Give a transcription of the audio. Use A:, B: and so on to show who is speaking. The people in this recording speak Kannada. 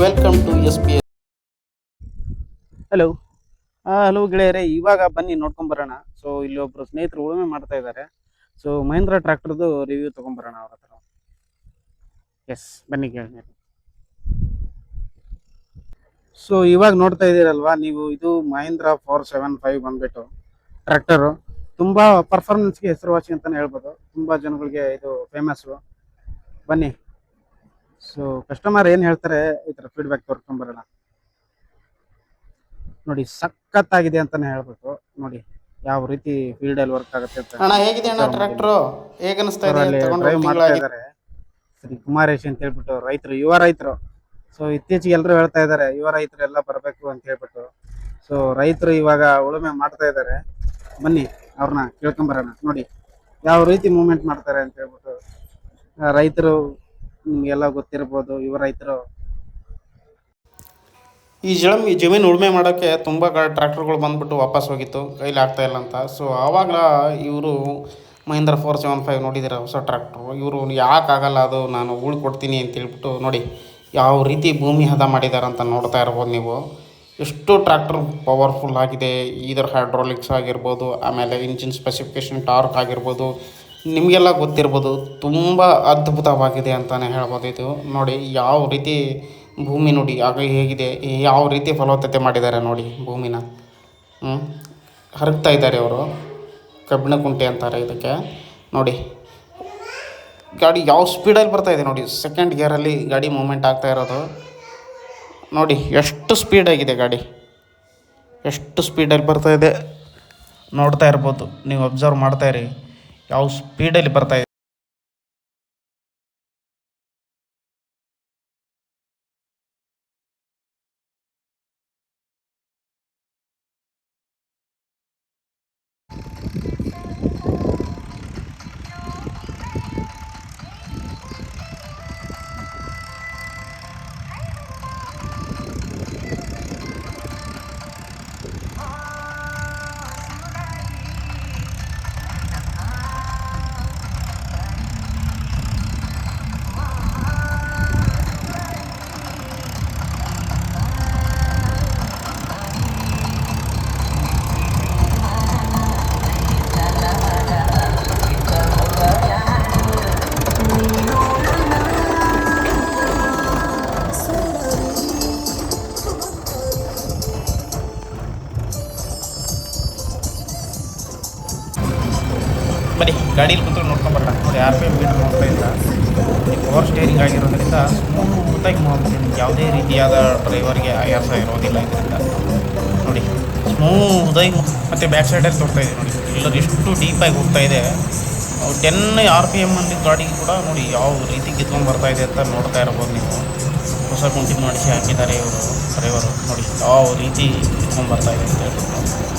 A: Welcome to SPS.
B: Hello. Hello ಗೆಳೆಯರೇ, ಇವಾಗ ಬನ್ನಿ ನೋಡ್ಕೊಂಬರೋಣ. ಸೊ ಇಲ್ಲಿ ಒಬ್ರು ಸ್ನೇಹಿತರು ಉಳುಮೆ ಮಾಡ್ತಾ ಇದ್ದಾರೆ. ಸೊ ಮಹೇಂದ್ರ ಟ್ರ್ಯಾಕ್ಟರ್ದು ರಿವ್ಯೂ ತೊಗೊಂಬರೋಣ ಅವ್ರ ಹತ್ರ. ಎಸ್, ಬನ್ನಿ ಗೆಳೆಯರೇ. ಸೊ ಇವಾಗ ನೋಡ್ತಾ ಇದ್ದೀರಲ್ವಾ ನೀವು, ಇದು ಮಹೇಂದ್ರ 475 ಬಂದ್ಬಿಟ್ಟು ಟ್ರ್ಯಾಕ್ಟರು. ತುಂಬ ಪರ್ಫಾರ್ಮೆನ್ಸ್ಗೆ ಹೆಸರುವಾಸಿ ಅಂತಲೇ ಹೇಳ್ಬೋದು. ತುಂಬ ಜನಗಳಿಗೆ ಇದು ಫೇಮಸ್ಸು. ಬನ್ನಿ, ಸೊ ಕಸ್ಟಮರ್ ಏನು ಹೇಳ್ತಾರೆ ಈ ಥರ ಫೀಡ್ಬ್ಯಾಕ್ ತೋರ್ಕೊಂಬರೋಣ. ನೋಡಿ, ಸಖತ್ತಾಗಿದೆ ಅಂತಾನೆ ಹೇಳ್ಬೇಕು. ನೋಡಿ ಯಾವ ರೀತಿ ಫೀಲ್ಡ್ ಅಲ್ಲಿ ವರ್ಕ್ ಆಗುತ್ತೆ ಅಂತ.
A: ಅಣ್ಣ ಹೇಗಿದೆ ಅಣ್ಣ ಟ್ರ್ಯಾಕ್ಟರ್? ಹೇಗೆ ಅನಿಸ್ತಾ ಇದೆ? ತಗೊಂಡು
B: ಡ್ರೈವ್
A: ಒಂದು
B: ಮಾಡ್ತಾ
A: ತಿಂಗಳಾಗಿ.
B: ಇದ್ದಾರೆ ಶ್ರೀ ಕುಮಾರೇಶ್ ಅಂತ ಹೇಳ್ಬಿಟ್ಟು ರೈತರು, ಯುವ ರೈತರು. ಸೊ ಇತ್ತೀಚೆಗೆ ಎಲ್ಲರೂ ಹೇಳ್ತಾ ಇದ್ದಾರೆ ಯುವ ರೈತರು ಎಲ್ಲ ಬರಬೇಕು ಅಂತ ಹೇಳ್ಬಿಟ್ಟು. ಸೊ ರೈತರು ಇವಾಗ ಉಳುಮೆ ಮಾಡ್ತಾ ಇದ್ದಾರೆ. ಬನ್ನಿ ಅವ್ರನ್ನ ಕೇಳ್ಕೊಂಬರೋಣ. ನೋಡಿ ಯಾವ ರೀತಿ ಮೂವ್ಮೆಂಟ್ ಮಾಡ್ತಾರೆ ಅಂತ ಹೇಳ್ಬಿಟ್ಟು. ರೈತರು ನಿಮ್ಗೆಲ್ಲ ಗೊತ್ತಿರ್ಬೋದು, ಯುವ ರೈತರು.
A: ಈ ಜಮೀನು ಉಳುಮೆ ಮಾಡೋಕ್ಕೆ ತುಂಬ ಟ್ರ್ಯಾಕ್ಟರ್ಗಳು ಬಂದ್ಬಿಟ್ಟು ವಾಪಸ್ ಹೋಗಿತ್ತು, ಕೈಲಿ ಆಗ್ತಾ ಇಲ್ಲ ಅಂತ. ಸೊ ಆವಾಗ ಇವರು ಮಹೇಂದ್ರ 475 ನೋಡಿದ್ದೀರ, ಹೊಸ ಟ್ರ್ಯಾಕ್ಟ್ರು. ಇವರು ಯಾಕಾಗಲ್ಲ, ಅದು ನಾನು ಕೊಡ್ತೀನಿ ಅಂತ ಹೇಳ್ಬಿಟ್ಟು ನೋಡಿ ಯಾವ ರೀತಿ ಭೂಮಿ ಹದ ಮಾಡಿದ್ದಾರೆ ಅಂತ ನೋಡ್ತಾ ಇರ್ಬೋದು ನೀವು. ಎಷ್ಟು ಟ್ರ್ಯಾಕ್ಟರ್ ಪವರ್ಫುಲ್ ಆಗಿದೆ. ಇದರ ಹೈಡ್ರಾಲಿಕ್ಸ್ ಆಗಿರ್ಬೋದು, ಆಮೇಲೆ ಇಂಜಿನ್ ಸ್ಪೆಸಿಫಿಕೇಷನ್, ಟಾರ್ಕ್ ಆಗಿರ್ಬೋದು, ನಿಮಗೆಲ್ಲ ಗೊತ್ತಿರ್ಬೋದು. ತುಂಬ ಅದ್ಭುತವಾಗಿದೆ ಅಂತಲೇ ಹೇಳ್ಬೋದು. ಇದು ನೋಡಿ ಯಾವ ರೀತಿ ಭೂಮಿ ನೋಡಿ ಆಗ ಹೇಗಿದೆ, ಯಾವ ರೀತಿ ಫಲವತ್ತತೆ ಮಾಡಿದ್ದಾರೆ ನೋಡಿ ಭೂಮಿನ. ಹರಗ್ತಾ ಇದ್ದಾರೆ ಅವರು. ಕಬ್ಬಿಣ ಕುಂಟೆ ಅಂತಾರೆ ಇದಕ್ಕೆ. ನೋಡಿ ಗಾಡಿ ಯಾವ ಸ್ಪೀಡಲ್ಲಿ ಬರ್ತಾಯಿದೆ ನೋಡಿ. ಸೆಕೆಂಡ್ ಗೇರಲ್ಲಿ ಗಾಡಿ ಮೂಮೆಂಟ್ ಆಗ್ತಾ ಇರೋದು ನೋಡಿ. ಎಷ್ಟು ಸ್ಪೀಡಾಗಿದೆ ಗಾಡಿ, ಎಷ್ಟು ಸ್ಪೀಡಲ್ಲಿ ಬರ್ತಾಯಿದೆ ನೋಡ್ತಾ ಇರ್ಬೋದು ನೀವು. ಅಬ್ಸರ್ವ್ ಮಾಡ್ತಾಯಿರಿ ಯಾವ ಸ್ಪೀಡಲ್ಲಿ ಬರ್ತಾಯಿದೆ. ಬರೀ ಗಾಡೀಲಿ ಕೂತ್ಕೊಂಡು ನೋಡ್ಕೊಂಬರೋಣ. ನೋಡಿ RPM ಮೀಟರ್ ನೋಡ್ತಾ ಇಲ್ಲ. ಪವರ್ ಸ್ಟೇರಿಂಗ್ ಆಗಿರೋದ್ರಿಂದ ಸ್ಮೂತಾಗಿ ನಿಮ್ಗೆ ಯಾವುದೇ ರೀತಿಯಾದ ಡ್ರೈವರ್ಗೆ ಆಯಾಸ ಇರೋದಿಲ್ಲ ಇದರಿಂದ. ನೋಡಿ ಸ್ಮೂತಾಗಿ. ಮತ್ತು ಬ್ಯಾಕ್ ಸೈಡಲ್ಲಿ ತೋರ್ತಾ ಇದೆ ನೋಡಿ, ಎಲ್ಲರೂ ಎಷ್ಟು ಡೀಪಾಗಿ ಹೋಗ್ತಾ ಇದೆ. 10 RPM ಅಲ್ಲಿ ಗಾಡಿ ಕೂಡ ನೋಡಿ ಯಾವ ರೀತಿ ಕಿತ್ಕೊಂಡು ಬರ್ತಾಯಿದೆ ಅಂತ ನೋಡ್ತಾ ಇರ್ಬೋದು ನೀವು. ಹೊಸ ಕುಂಟಿ ಮಾಡಿಸಿ ಹಾಕಿದ್ದಾರೆ ಇವರು ಡ್ರೈವರು. ನೋಡಿ ಯಾವ ರೀತಿ ಕಿತ್ಕೊಂಡು ಬರ್ತಾಯಿದೆ ಅಂತ ಹೇಳ್ಬಿಟ್ಟು.